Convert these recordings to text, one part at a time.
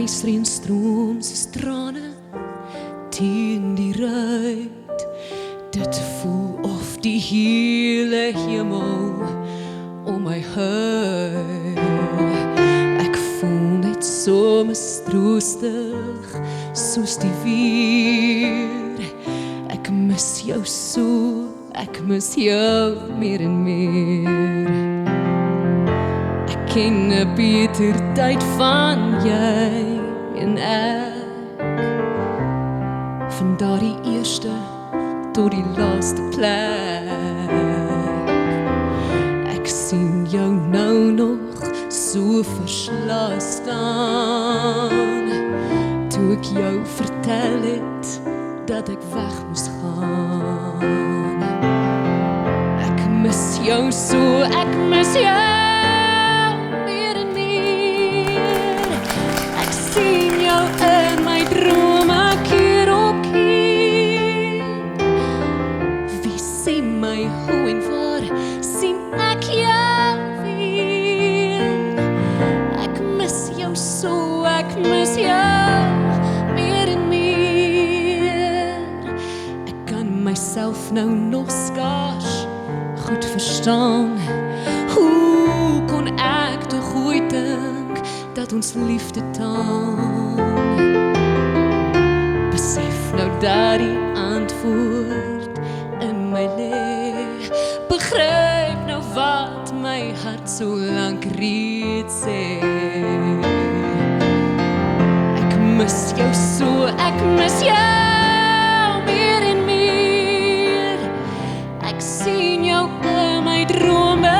ysreenstroom soos trane teen die ruit. Dit voel of die hele hemel om my huil. Ek voel net so mistroostig soos die weer. Ek mis jou so, ek mis jou meer en meer. Ek ken 'n beter tyd van jy en ek, van daardie eerste tot die laaste plek. Ek sien jou nou nog so verslae staan, toe ek jou vertel het dat ek weg moes gaan. Ek mis jou so, ek mis jou meer en meer. Ek sien jou in my drome keer op keer. Wie sien my hoe en waar, sien ek jou weer. Ek mis jou so, ek mis jou meer en meer. Ek kan myself nou nog skaars goed verstaan. Hoe kon ek toch ooit dink dat ons liefde taan? Besef nou dat die antwoord in my lê. Begryp nou wat my hart so lank reeds sê. Ek mis jou so, ek mis jou meer en meer. Ek sien jou in my drome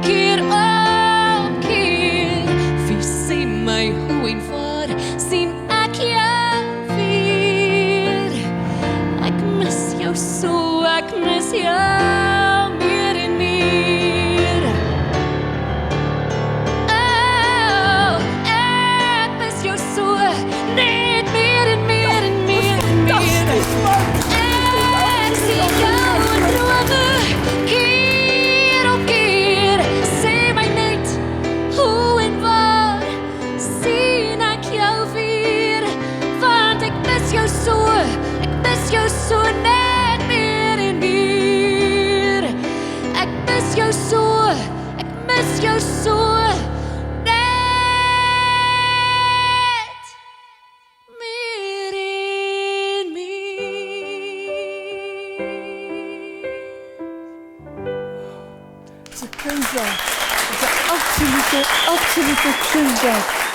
keer op keer. Wie sien my hoe en waar, sien ek jou weer. Ek mis jou so, ek mis jou meer en meer. Oh, ek mis jou so, net meer en meer en meer en meer. Ek sien jou in drome keer op keer. Sê my net hoe en waar, sien ek jou weer. Want ek mis jou so, ek mis jou so net meer en meer. Ek mis jou so, ek mis jou so net meer en meer. Het is een kunstwerk. Het is een absolute kunstwerk.